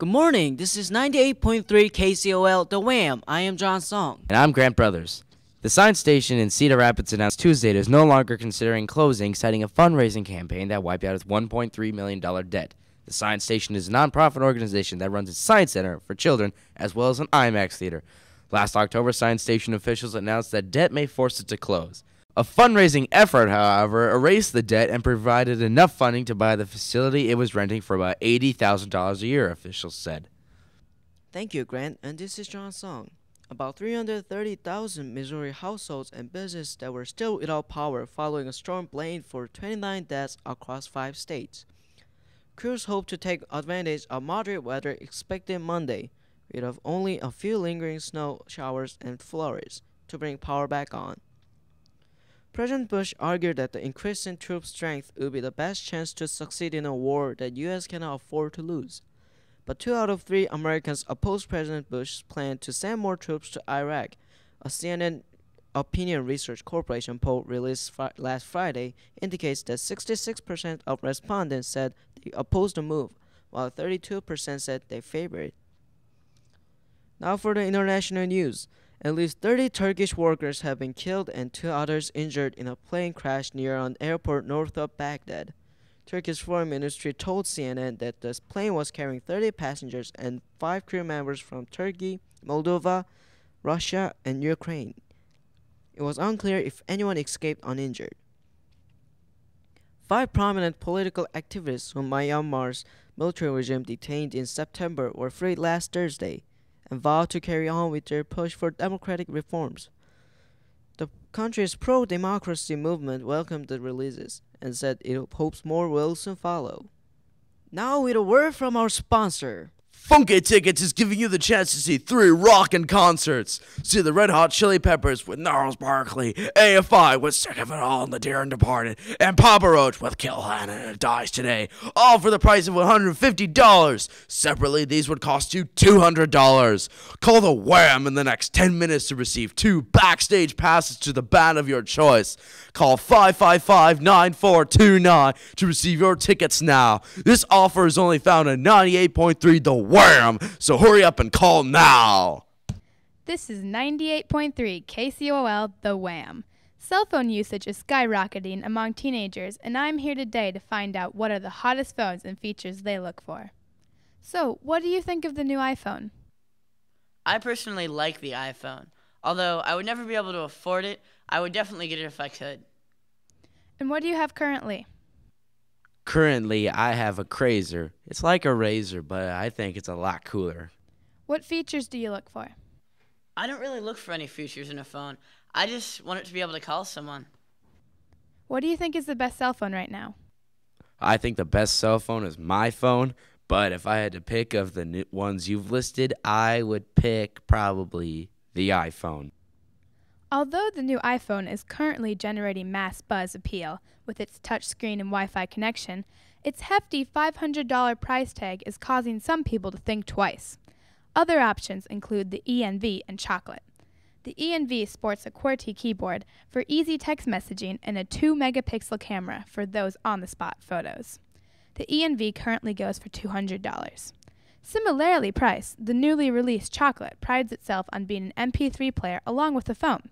Good morning, this is 98.3 Kcol, the Wham. I am John Song. And I'm Grant Brothers. The science station in Cedar Rapids announced Tuesday it is no longer considering closing, citing a fundraising campaign that wiped out its $1.3 million debt. The science station is a nonprofit organization that runs a science center for children as well as an IMAX theater. Last October, science station officials announced that debt may force it to close. A fundraising effort, however, erased the debt and provided enough funding to buy the facility it was renting for about $80,000 a year, officials said. Thank you, Grant, and this is John Song. About 330,000 Missouri households and businesses that were still without power following a storm blamed for 29 deaths across 5 states. Crews hope to take advantage of moderate weather expected Monday, with only a few lingering snow showers and flurries, to bring power back on. President Bush argued that the increase in troop strength would be the best chance to succeed in a war that U.S. cannot afford to lose. But 2 out of 3 Americans opposed President Bush's plan to send more troops to Iraq. A CNN Opinion Research Corporation poll released last Friday indicates that 66% of respondents said they opposed the move, while 32% said they favor it. Now for the international news. At least 30 Turkish workers have been killed and 2 others injured in a plane crash near an airport north of Baghdad. Turkish Foreign Ministry told CNN that the plane was carrying 30 passengers and 5 crew members from Turkey, Moldova, Russia, and Ukraine. It was unclear if anyone escaped uninjured. 5 prominent political activists whom Myanmar's military regime detained in September were freed last Thursday and vowed to carry on with their push for democratic reforms. The country's pro-democracy movement welcomed the releases and said it hopes more will soon follow. Now with a word from our sponsor. Funky Tickets is giving you the chance to see 3 rockin' concerts. See the Red Hot Chili Peppers with Gnarls Barkley, AFI with Sick of It All and The Dear and Departed, and Papa Roach with Kill Hannah and It Dies Today, all for the price of $150. Separately, these would cost you $200. Call the Wham in the next 10 minutes to receive 2 backstage passes to the band of your choice. Call 555-9429 to receive your tickets now. This offer is only found at 98.3 The Wham, so hurry up and call now. This is 98.3 KCOL The Wham. Cell phone usage is skyrocketing among teenagers, and I'm here today to find out what are the hottest phones and features they look for. So, what do you think of the new iPhone? I personally like the iPhone. Although I would never be able to afford it, I would definitely get it if I could. And what do you have currently? Currently, I have a Crazer. It's like a Razor, but I think it's a lot cooler. What features do you look for? I don't really look for any features in a phone. I just want it to be able to call someone. What do you think is the best cell phone right now? I think the best cell phone is my phone, but if I had to pick of the new ones you've listed, I would pick probably the iPhone. Although the new iPhone is currently generating mass buzz appeal with its touchscreen and Wi-Fi connection, its hefty $500 price tag is causing some people to think twice. Other options include the ENV and Chocolate. The ENV sports a QWERTY keyboard for easy text messaging and a 2-megapixel camera for those on-the-spot photos. The ENV currently goes for $200. Similarly priced, the newly released Chocolate prides itself on being an MP3 player along with a phone.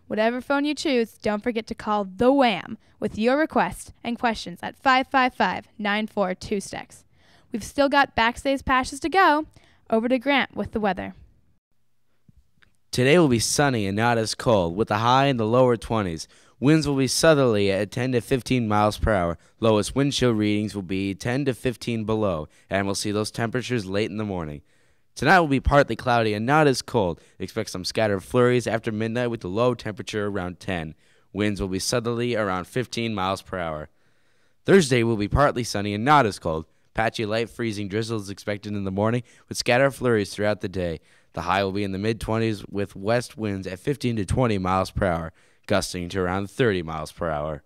Whatever phone you choose, don't forget to call The Wham with your request and questions at 555-942-STEX. We've still got backstage passes to go. Over to Grant with the weather. Today will be sunny and not as cold, with a high in the lower 20s. Winds will be southerly at 10 to 15 miles per hour. Lowest wind chill readings will be 10 to 15 below, and we'll see those temperatures late in the morning. Tonight will be partly cloudy and not as cold. Expect some scattered flurries after midnight with the low temperature around 10. Winds will be southerly around 15 miles per hour. Thursday will be partly sunny and not as cold. Patchy light freezing drizzle is expected in the morning with scattered flurries throughout the day. The high will be in the mid-20s with west winds at 15 to 20 miles per hour, gusting to around 30 miles per hour.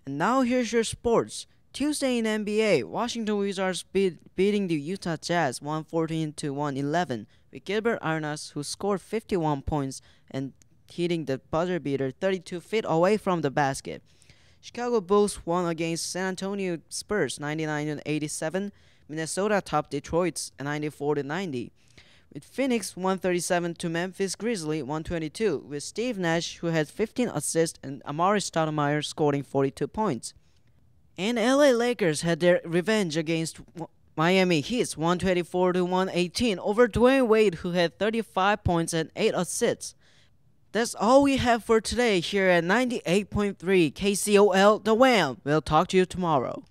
And now here's your sports. Tuesday in NBA, Washington Wizards beating the Utah Jazz 114-111 with Gilbert Arenas, who scored 51 points and hitting the buzzer beater 32 feet away from the basket. Chicago Bulls won against San Antonio Spurs 99-87. Minnesota topped Detroit's 94-90. With Phoenix 137 to Memphis Grizzlies 122, with Steve Nash, who had 15 assists, and Amari Stoudemire scoring 42 points. And LA Lakers had their revenge against Miami Heat 124-118 over Dwayne Wade, who had 35 points and 8 assists. That's all we have for today here at 98.3 KCOL The Wham. We'll talk to you tomorrow.